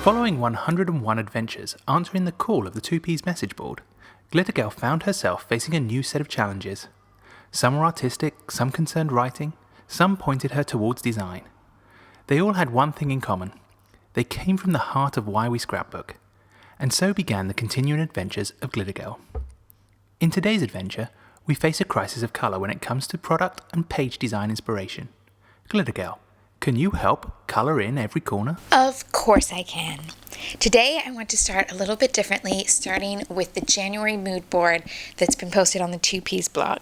Following 101 adventures answering the call of the 2Ps message board, Glitter Girl found herself facing a new set of challenges. Some were artistic, some concerned writing, some pointed her towards design. They all had one thing in common. They came from the heart of why we scrapbook. And so began the continuing adventures of Glitter Girl. In today's adventure, we face a crisis of colour when it comes to product and page design inspiration. Glitter Girl, can you help colour in every corner? Of course I can. Today I want to start a little bit differently, starting with the January mood board that's been posted on the 2Ps blog.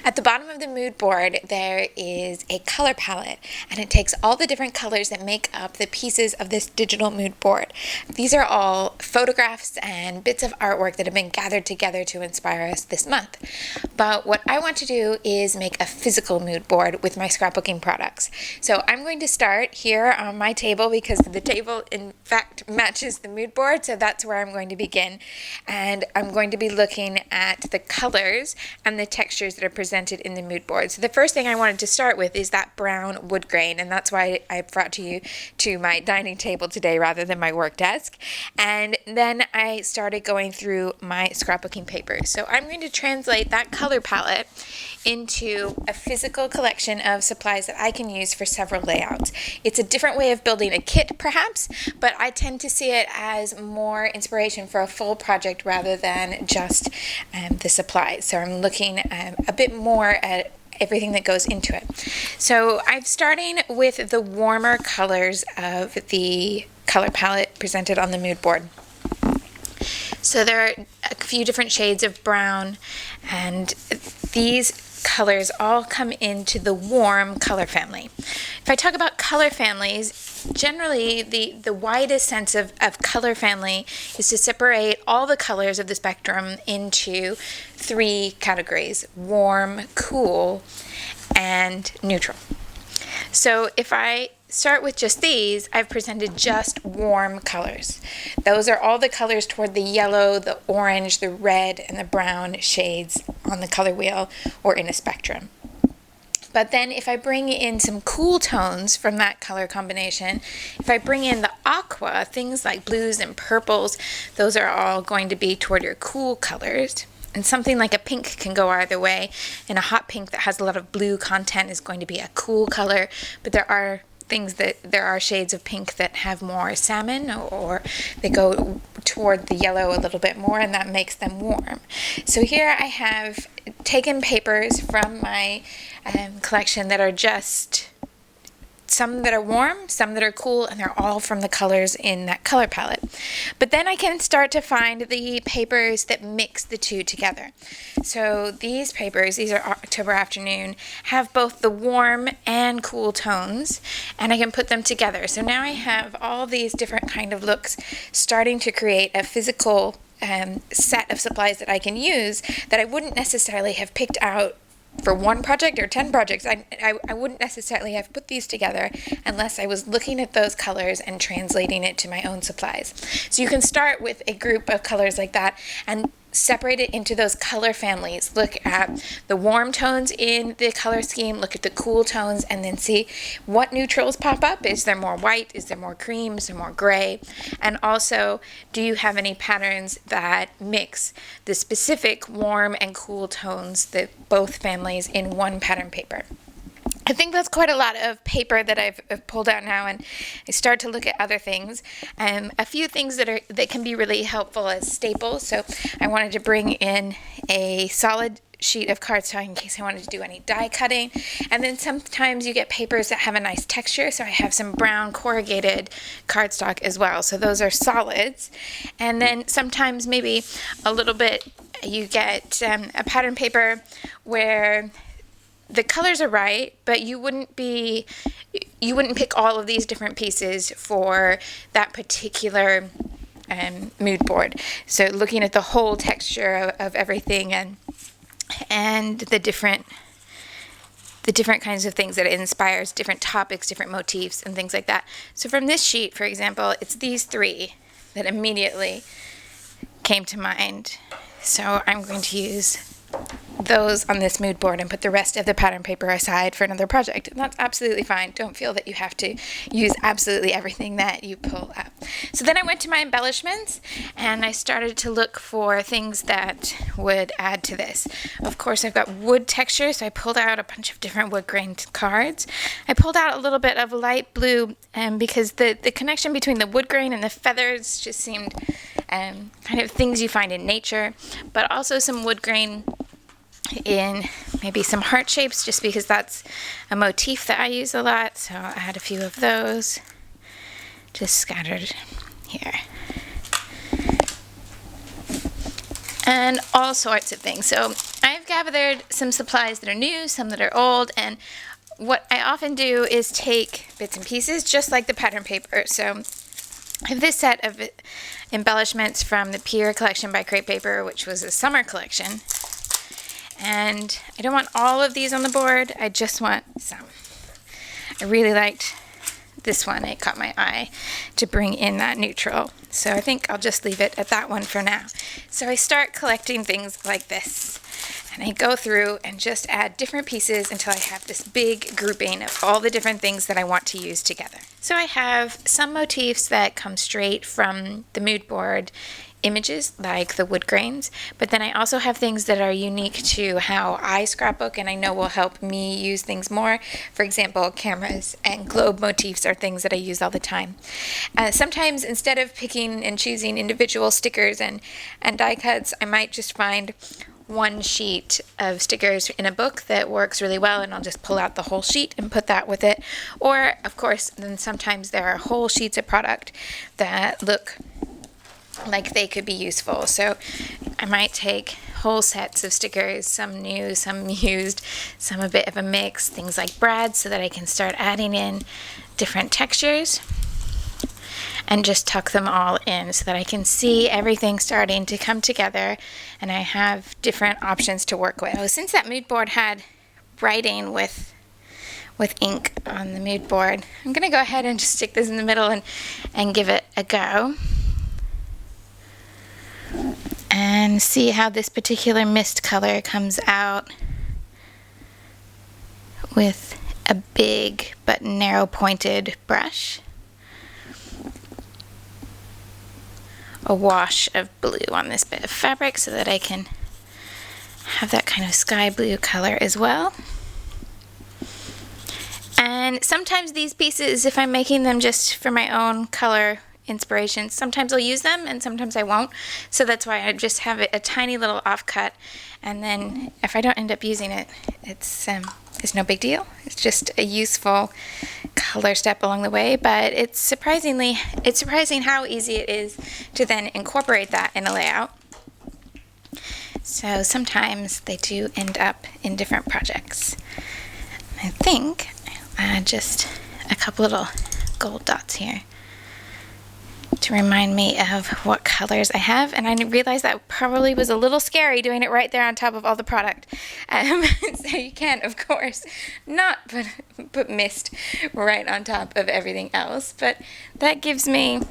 At the bottom of the mood board there is a color palette, and it takes all the different colors that make up the pieces of this digital mood board. These are all photographs and bits of artwork that have been gathered together to inspire us this month. But what I want to do is make a physical mood board with my scrapbooking products. So I'm going to start here on my table because the table in fact matches the mood board, so that's where I'm going to begin. And I'm going to be looking at the colors and the textures that are presented in the mood board. So the first thing I wanted to start with is that brown wood grain, and that's why I brought you to my dining table today rather than my work desk. And then I started going through my scrapbooking papers. So I'm going to translate that color palette into a physical collection of supplies that I can use for several layouts. It's a different way of building a kit perhaps, but I tend to see it as more inspiration for a full project rather than just the supplies. So I'm looking a bit more at everything that goes into it. So I'm starting with the warmer colors of the color palette presented on the mood board. So there are a few different shades of brown, and these colors all come into the warm color family. If I talk about color families, generally the widest sense of color family is to separate all the colors of the spectrum into three categories: warm, cool, and neutral. So if I start with just these, I've presented just warm colors. Those are all the colors toward the yellow, the orange, the red, and the brown shades on the color wheel or in a spectrum. But then if I bring in some cool tones from that color combination, if I bring in the aqua, things like blues and purples, those are all going to be toward your cool colors. And something like a pink can go either way. And a hot pink that has a lot of blue content is going to be a cool color, but there are shades of pink that have more salmon, or they go toward the yellow a little bit more, and that makes them warm. So here I have taken papers from my collection that are just some that are warm, some that are cool, and they're all from the colors in that color palette. But then I can start to find the papers that mix the two together. So these papers, these are October Afternoon, have both the warm and cool tones, and I can put them together. So now I have all these different kind of looks starting to create a physical set of supplies that I can use that I wouldn't necessarily have picked out for one project or 10 projects. I wouldn't necessarily have put these together unless I was looking at those colors and translating it to my own supplies. So you can start with a group of colors like that and separate it into those color families. Look at the warm tones in the color scheme, look at the cool tones, and then see what neutrals pop up. Is there more white? Is there more cream? Is there more gray? And also, do you have any patterns that mix the specific warm and cool tones, that both families, in one pattern paper? I think that's quite a lot of paper that I've pulled out now, and I start to look at other things. A few things that can be really helpful as staples. So I wanted to bring in a solid sheet of cardstock in case I wanted to do any die cutting. And then sometimes you get papers that have a nice texture, so I have some brown corrugated cardstock as well. So those are solids. And then sometimes maybe a little bit you get a pattern paper where the colors are right, but you wouldn't pick all of these different pieces for that particular mood board. So looking at the whole texture of everything and the different kinds of things that it inspires, different topics, different motifs, and things like that. So from this sheet, for example, it's these three that immediately came to mind. So I'm going to use those on this mood board and put the rest of the pattern paper aside for another project. And that's absolutely fine. Don't feel that you have to use absolutely everything that you pull up. So then I went to my embellishments and I started to look for things that would add to this. Of course, I've got wood texture, so I pulled out a bunch of different wood grain cards. I pulled out a little bit of light blue because the connection between the wood grain and the feathers just seemed kind of things you find in nature, but also some wood grain in maybe some heart shapes, just because that's a motif that I use a lot. So I'll add a few of those just scattered here. And all sorts of things. So I've gathered some supplies that are new, some that are old, and what I often do is take bits and pieces just like the pattern paper. So I have this set of embellishments from the Pierre collection by Crepe Paper, which was a summer collection. And I don't want all of these on the board, I just want some. I really liked this one, it caught my eye to bring in that neutral. So I think I'll just leave it at that one for now. So I start collecting things like this. And I go through and just add different pieces until I have this big grouping of all the different things that I want to use together. So I have some motifs that come straight from the mood board images, like the wood grains, but then I also have things that are unique to how I scrapbook and I know will help me use things more. For example, cameras and globe motifs are things that I use all the time. Sometimes instead of picking and choosing individual stickers and die cuts, I might just find one sheet of stickers in a book that works really well, and I'll just pull out the whole sheet and put that with it. Or, of course, then sometimes there are whole sheets of product that look like they could be useful. So I might take whole sets of stickers, some new, some used, some a bit of a mix, things like brads, so that I can start adding in different textures and just tuck them all in so that I can see everything starting to come together and I have different options to work with. So since that mood board had writing with ink on the mood board, I'm going to go ahead and just stick this in the middle and give it a go. And see how this particular mist color comes out with a big but narrow pointed brush. A wash of blue on this bit of fabric so that I can have that kind of sky blue color as well. And sometimes these pieces, if I'm making them just for my own color inspiration, sometimes I'll use them and sometimes I won't. So that's why I just have a tiny little offcut, and then if I don't end up using it, it's no big deal. It's just a useful color step along the way, but it's surprising how easy it is to then incorporate that in a layout. So sometimes they do end up in different projects. I think I'll add just a couple little gold dots here to remind me of what colors I have, and I realized that probably was a little scary doing it right there on top of all the product. So you can, of course, not put mist right on top of everything else, but that gives me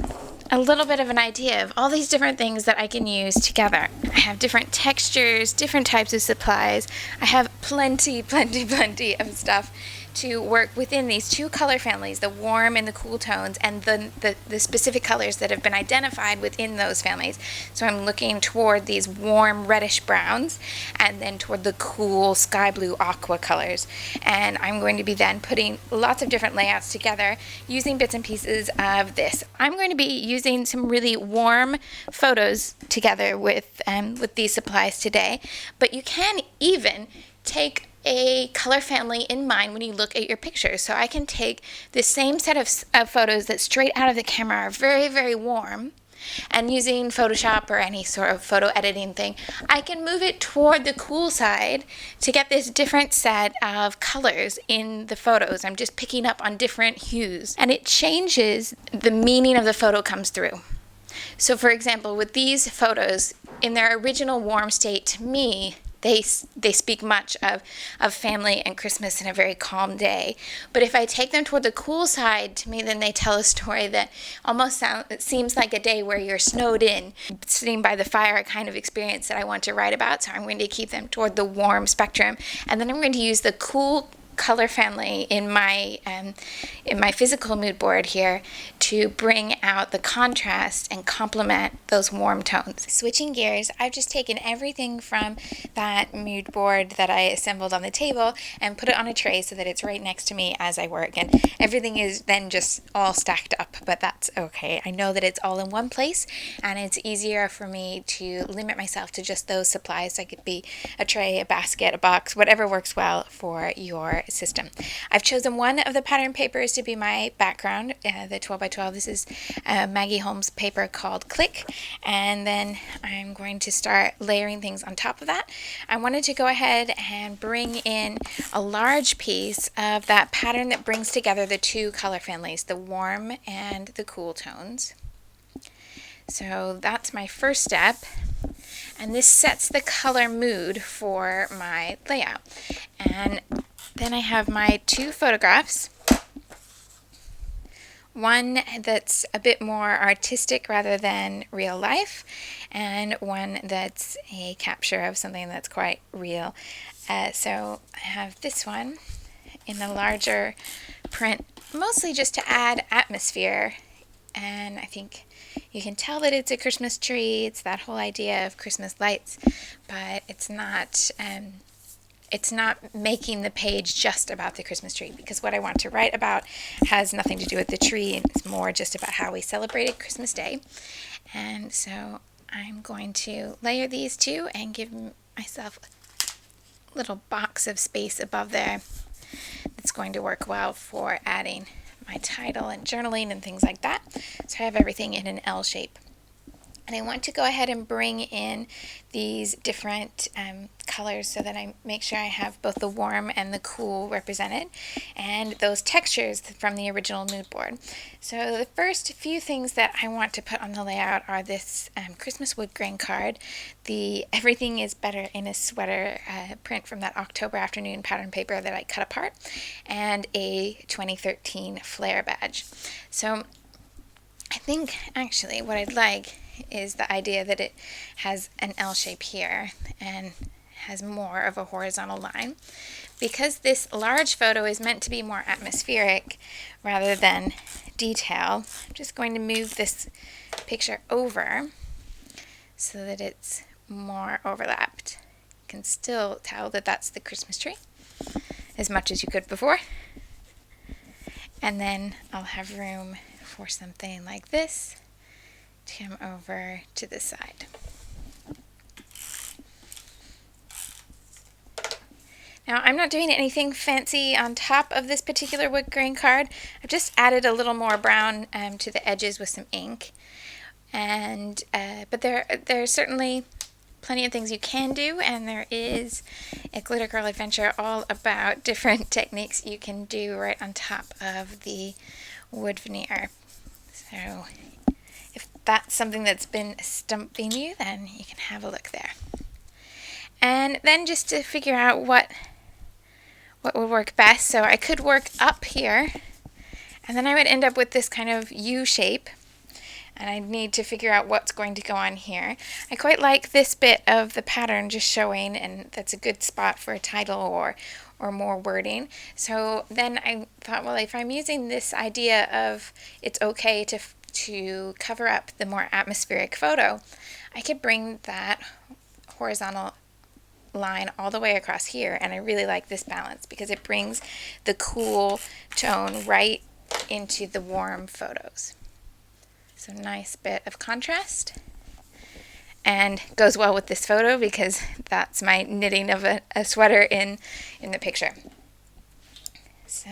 a little bit of an idea of all these different things that I can use together. I have different textures, different types of supplies. I have plenty of stuff to work within these two color families, the warm and the cool tones, and the specific colors that have been identified within those families. So I'm looking toward these warm reddish browns and then toward the cool sky blue aqua colors. And I'm going to be then putting lots of different layouts together using bits and pieces of this. I'm going to be using some really warm photos together with these supplies today, but you can even take a color family in mind when you look at your pictures. So I can take the same set of photos that straight out of the camera are very, very warm, and using Photoshop or any sort of photo editing thing, I can move it toward the cool side to get this different set of colors in the photos. I'm just picking up on different hues, and it changes the meaning of the photo comes through. So for example, with these photos, in their original warm state, to me, they speak much of family and Christmas in a very calm day. But if I take them toward the cool side, to me, then they tell a story that it seems like a day where you're snowed in, sitting by the fire, a kind of experience that I want to write about. So I'm going to keep them toward the warm spectrum, and then I'm going to use the cool color family in my physical mood board here to bring out the contrast and complement those warm tones. Switching gears, I've just taken everything from that mood board that I assembled on the table and put it on a tray so that it's right next to me as I work, and everything is then just all stacked up, but that's okay. I know that it's all in one place, and it's easier for me to limit myself to just those supplies. Like it could be a tray, a basket, a box, whatever works well for your system. I've chosen one of the pattern papers to be my background, the 12 by 12. This is Maggie Holmes paper called Click, and then I'm going to start layering things on top of that. I wanted to go ahead and bring in a large piece of that pattern that brings together the two color families, the warm and the cool tones. So that's my first step, and this sets the color mood for my layout. And then I have my two photographs, one that's a bit more artistic rather than real life, and one that's a capture of something that's quite real. So I have this one in the larger print, mostly just to add atmosphere, and I think you can tell that it's a Christmas tree. It's that whole idea of Christmas lights, but it's not making the page just about the Christmas tree, because what I want to write about has nothing to do with the tree, and it's more just about how we celebrated Christmas Day. And so I'm going to layer these two and give myself a little box of space above there that's going to work well for adding my title and journaling and things like that. So I have everything in an L shape. And I want to go ahead and bring in these different colors so that I make sure I have both the warm and the cool represented, and those textures from the original mood board. So the first few things that I want to put on the layout are this Christmas wood grain card, the Everything is Better in a Sweater print from that October afternoon pattern paper that I cut apart, and a 2013 flare badge. So I think actually what I'd like is the idea that it has an L shape here and has more of a horizontal line. Because this large photo is meant to be more atmospheric rather than detail, I'm just going to move this picture over so that it's more overlapped. You can still tell that that's the Christmas tree as much as you could before. And then I'll have room for something like this to come over to the side. Now I'm not doing anything fancy on top of this particular wood grain card. I've just added a little more brown to the edges with some ink, and but there's certainly plenty of things you can do, and there is a Glitter Girl adventure all about different techniques you can do right on top of the wood veneer. So if that's something that's been stumping you, then you can have a look there. And then just to figure out what would work best, so I could work up here, and then I would end up with this kind of U shape, and I need to figure out what's going to go on here. I quite like this bit of the pattern just showing, and that's a good spot for a title or more wording. So then I thought, well, if I'm using this idea of it's okay to cover up the more atmospheric photo, I could bring that horizontal line all the way across here, and I really like this balance because it brings the cool tone right into the warm photos. So nice bit of contrast, and goes well with this photo because that's my knitting of a sweater in the picture. So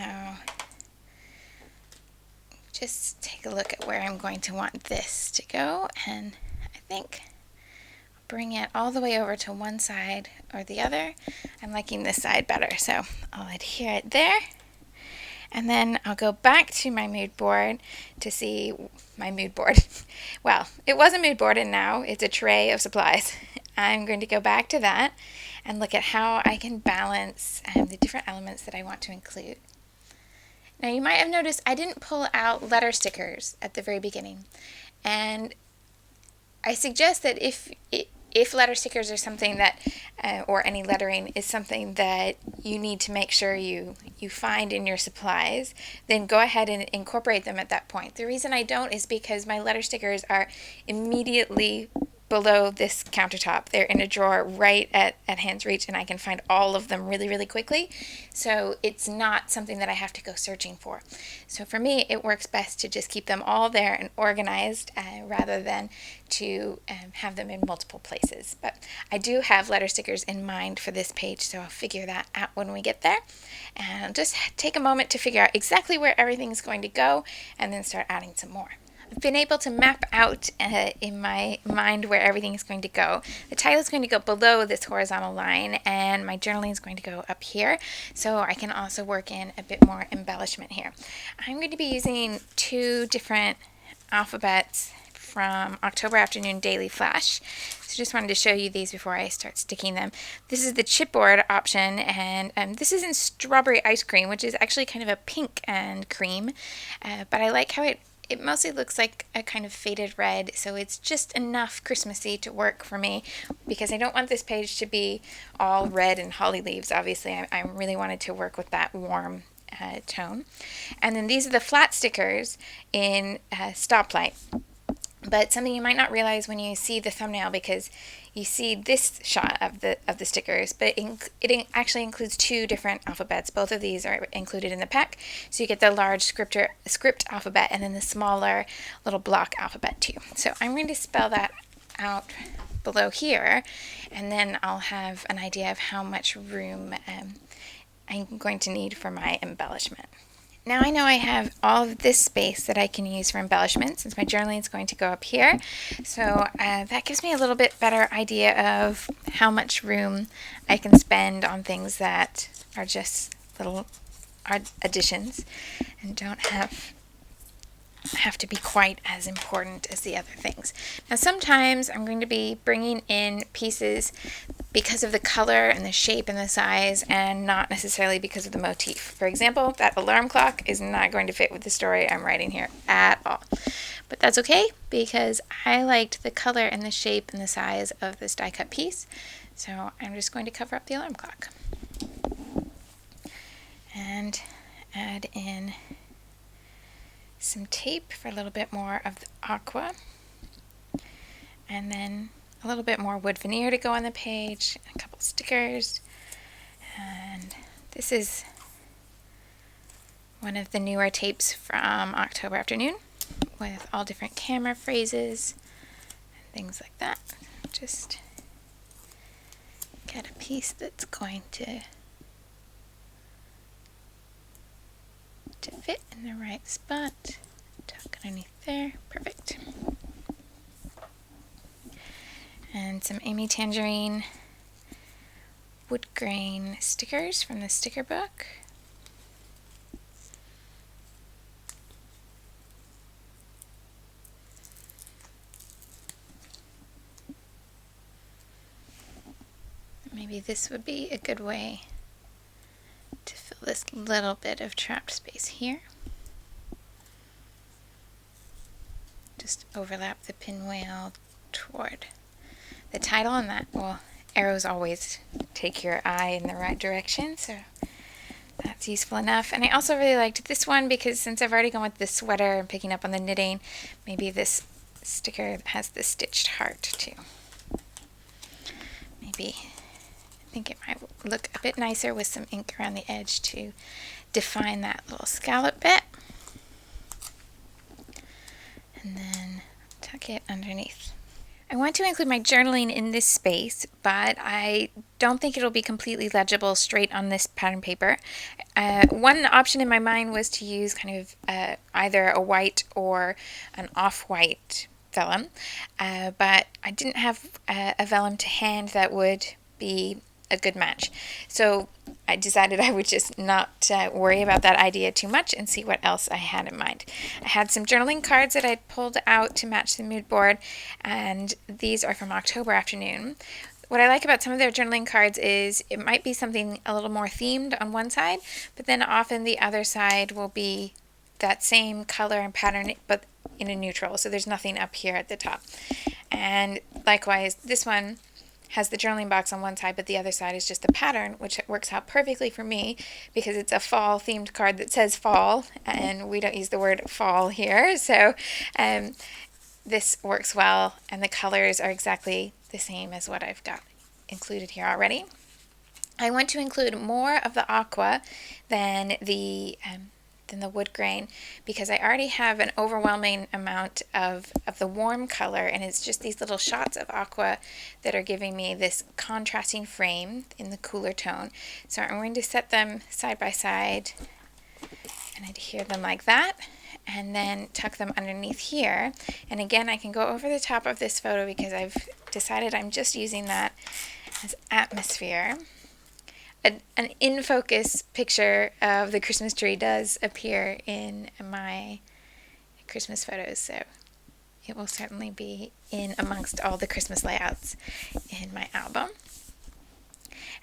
just take a look at where I'm going to want this to go, and I think I'll bring it all the way over to one side or the other. I'm liking this side better, so I'll adhere it there. And then I'll go back to my mood board to see my mood board. Well, it was a mood board, and now it's a tray of supplies. I'm going to go back to that and look at how I can balance the different elements that I want to include. Now you might have noticed I didn't pull out letter stickers at the very beginning, and I suggest that if letter stickers are something that, or any lettering is something that you need to make sure you find in your supplies, then go ahead and incorporate them at that point. The reason I don't is because my letter stickers are immediately below this countertop. They're in a drawer right at hand's reach, and I can find all of them really, really quickly. So it's not something that I have to go searching for. So for me, it works best to just keep them all there and organized rather than to have them in multiple places. But I do have letter stickers in mind for this page, so I'll figure that out when we get there. And just take a moment to figure out exactly where everything's going to go and then start adding some more. I've been able to map out in my mind where everything is going to go. The title is going to go below this horizontal line, and my journaling is going to go up here, so I can also work in a bit more embellishment here. I'm going to be using 2 different alphabets from October Afternoon Daily Flash. So just wanted to show you these before I start sticking them. This is the chipboard option, and this is in strawberry ice cream, which is actually kind of a pink and cream, but I like how it mostly looks like a kind of faded red, so it's just enough Christmassy to work for me, because I don't want this page to be all red and holly leaves. Obviously, I really wanted to work with that warm tone. And then these are the flat stickers in Stoplight. But something you might not realize when you see the thumbnail, because you see this shot of the stickers, but it actually includes 2 different alphabets. Both of these are included in the pack, so you get the large script alphabet and then the smaller little block alphabet too. So I'm going to spell that out below here, and then I'll have an idea of how much room I'm going to need for my embellishment. Now I know I have all of this space that I can use for embellishment, since my journaling is going to go up here. So that gives me a little bit better idea of how much room I can spend on things that are just little additions and don't have to be quite as important as the other things. Now sometimes I'm going to be bringing in pieces because of the color and the shape and the size, and not necessarily because of the motif. For example, that alarm clock is not going to fit with the story I'm writing here at all. But that's okay, because I liked the color and the shape and the size of this die cut piece, so I'm just going to cover up the alarm clock and add in some tape for a little bit more of the aqua, and then a little bit more wood veneer to go on the page, a couple stickers, and this is one of the newer tapes from October Afternoon with all different camera phrases and things like that. Just get a piece that's going to fit in the right spot. Tuck underneath there. Perfect. And some Amy Tangerine wood grain stickers from the sticker book. Maybe this would be a good way to fill this little bit of trapped space here. Just overlap the pinwheel toward the title, and that, well, arrows always take your eye in the right direction, so that's useful enough. And I also really liked this one because since I've already gone with the sweater and picking up on the knitting, maybe this sticker has the stitched heart too. Maybe I think it might look a bit nicer with some ink around the edge to define that little scallop bit. And then tuck it underneath. I want to include my journaling in this space, but I don't think it'll be completely legible straight on this pattern paper. One option in my mind was to use kind of either a white or an off-white vellum, but I didn't have a vellum to hand that would be a good match. So I decided I would just not worry about that idea too much and see what else I had in mind. I had some journaling cards that I'd pulled out to match the mood board, and these are from October Afternoon. What I like about some of their journaling cards is it might be something a little more themed on one side, but then often the other side will be that same color and pattern, but in a neutral. So there's nothing up here at the top. And likewise, this one has the journaling box on one side, but the other side is just the pattern, which works out perfectly for me because it's a fall themed card that says fall, and we don't use the word fall here. So this works well, and the colors are exactly the same as what I've got included here already. I want to include more of the aqua than the wood grain because I already have an overwhelming amount of the warm color, and it's just these little shots of aqua that are giving me this contrasting frame in the cooler tone. So I'm going to set them side by side and adhere them like that, and then tuck them underneath here. And again, I can go over the top of this photo because I've decided I'm just using that as atmosphere. An in-focus picture of the Christmas tree does appear in my Christmas photos, so it will certainly be in amongst all the Christmas layouts in my album.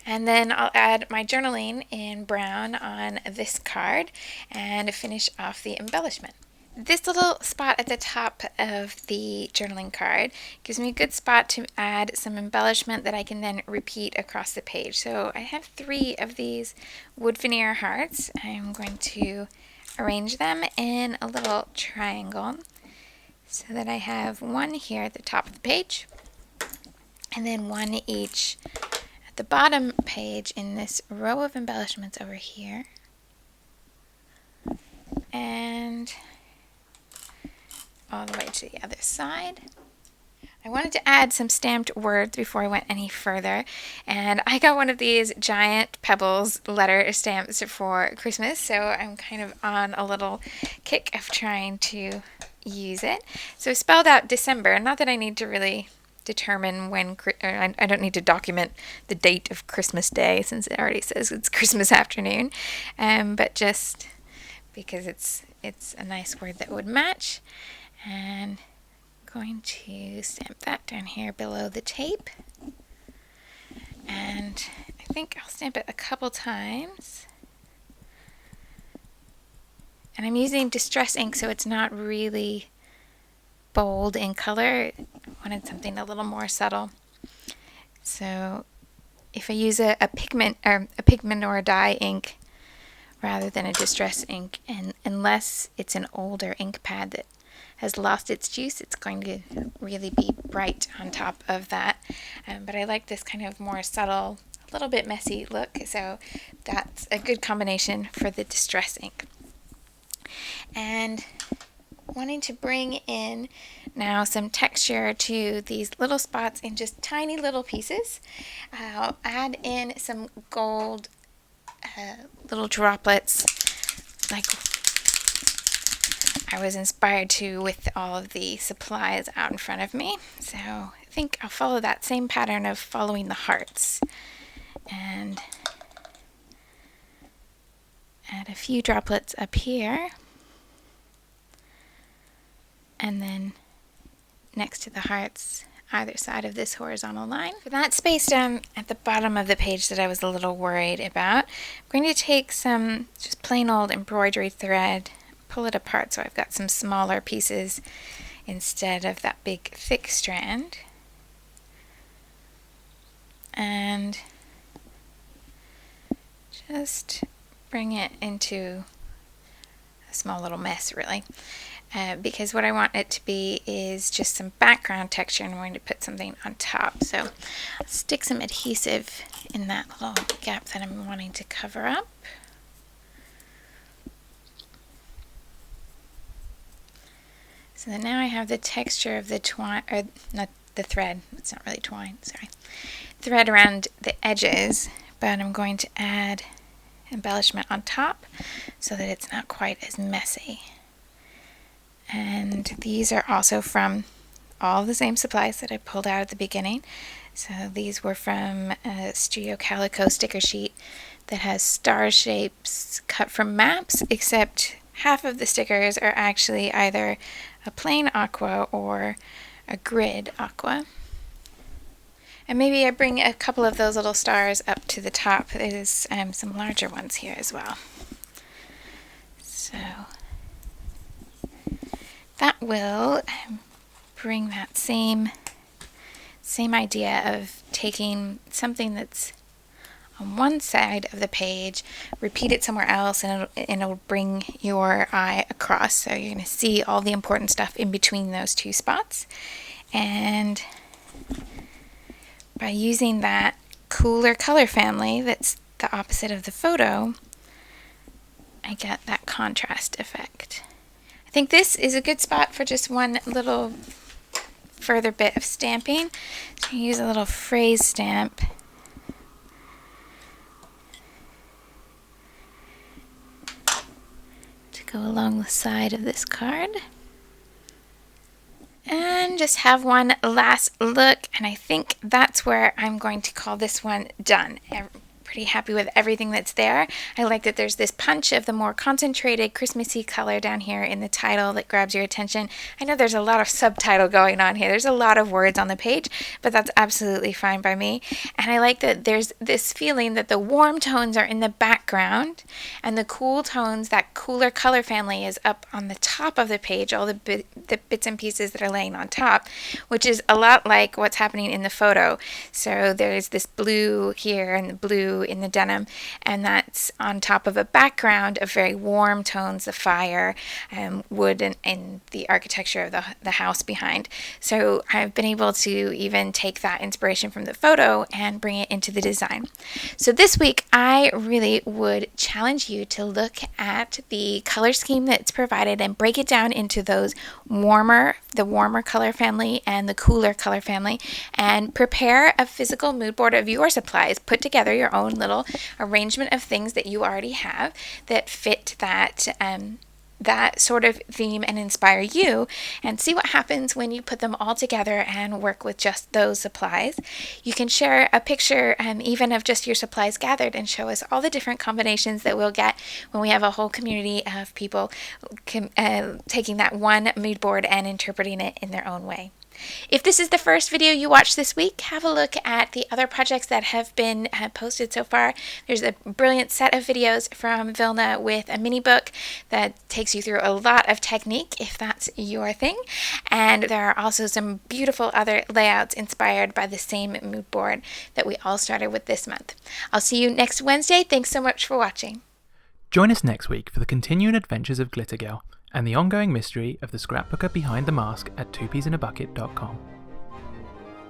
And then I'll add my journaling in brown on this card and finish off the embellishment. This little spot at the top of the journaling card gives me a good spot to add some embellishment that I can then repeat across the page. So I have 3 of these wood veneer hearts. I'm going to arrange them in a little triangle so that I have one here at the top of the page and then one each at the bottom page in this row of embellishments over here. And all the way to the other side. I wanted to add some stamped words before I went any further, and I got one of these giant Pebbles letter stamps for Christmas, so I'm kind of on a little kick of trying to use it. So I spelled out December, not that I need to really determine when, or I don't need to document the date of Christmas Day since it already says it's Christmas afternoon, but just because it's a nice word that would match. And I'm going to stamp that down here below the tape, and I think I'll stamp it a couple times. And I'm using distress ink, so it's not really bold in color. I wanted something a little more subtle. So if I use a pigment or a dye ink rather than a distress ink, and unless it's an older ink pad that has lost its juice, it's going to really be bright on top of that. But I like this kind of more subtle, a little bit messy look, so that's a good combination for the distress ink. And wanting to bring in now some texture to these little spots in just tiny little pieces, I'll add in some gold little droplets like I was inspired to with all of the supplies out in front of me. So I think I'll follow that same pattern of following the hearts and add a few droplets up here, and then next to the hearts either side of this horizontal line. For that space down at the bottom of the page that I was a little worried about, I'm going to take some just plain old embroidery thread, pull it apart so I've got some smaller pieces instead of that big thick strand, and just bring it into a small little mess really, because what I want it to be is just some background texture, and I'm going to put something on top. So I'll stick some adhesive in that little gap that I'm wanting to cover up. So then now I have the texture of the twine, or not the thread, it's not really twine, sorry, thread around the edges, but I'm going to add embellishment on top so that it's not quite as messy. And these are also from all the same supplies that I pulled out at the beginning. So these were from a Studio Calico sticker sheet that has star shapes cut from maps, except half of the stickers are actually either a plain aqua or a grid aqua. And maybe I bring a couple of those little stars up to the top. There's some larger ones here as well. So that will bring that same idea of taking something that's on one side of the page, repeat it somewhere else, and it'll bring your eye across. So you're going to see all the important stuff in between those two spots. And by using that cooler color family that's the opposite of the photo, I get that contrast effect. I think this is a good spot for just one little further bit of stamping. So you use a little phrase stamp to go along the side of this card. And just have one last look, and I think that's where I'm going to call this one done. I'm pretty happy with everything that's there. I like that there's this punch of the more concentrated Christmassy color down here in the title that grabs your attention. I know there's a lot of subtitle going on here. There's a lot of words on the page, but that's absolutely fine by me. And I like that there's this feeling that the warm tones are in the background and the cool tones, that cooler color family, is up on the top of the page, all the bits and pieces that are laying on top, which is a lot like what's happening in the photo. So there's this blue here and the blue in the denim, and that's on top of a background of very warm tones, the fire, wood, and the architecture of the house behind. So I've been able to even take that inspiration from the photo and bring it into the design. So this week I really would challenge you to look at the color scheme that's provided and break it down into those the warmer color family and the cooler color family, and prepare a physical mood board of your supplies. Put together your own little arrangement of things that you already have that fit that sort of theme and inspire you, and see what happens when you put them all together and work with just those supplies. You can share a picture even of just your supplies gathered and show us all the different combinations that we'll get when we have a whole community of people taking that one mood board and interpreting it in their own way. If this is the first video you watched this week, have a look at the other projects that have been posted so far. There's a brilliant set of videos from Vilna with a mini book that takes you through a lot of technique, if that's your thing. And there are also some beautiful other layouts inspired by the same mood board that we all started with this month. I'll see you next Wednesday. Thanks so much for watching. Join us next week for the continuing adventures of Glitter Girl and the ongoing mystery of the scrapbooker behind the mask at twopeasinabucket.com.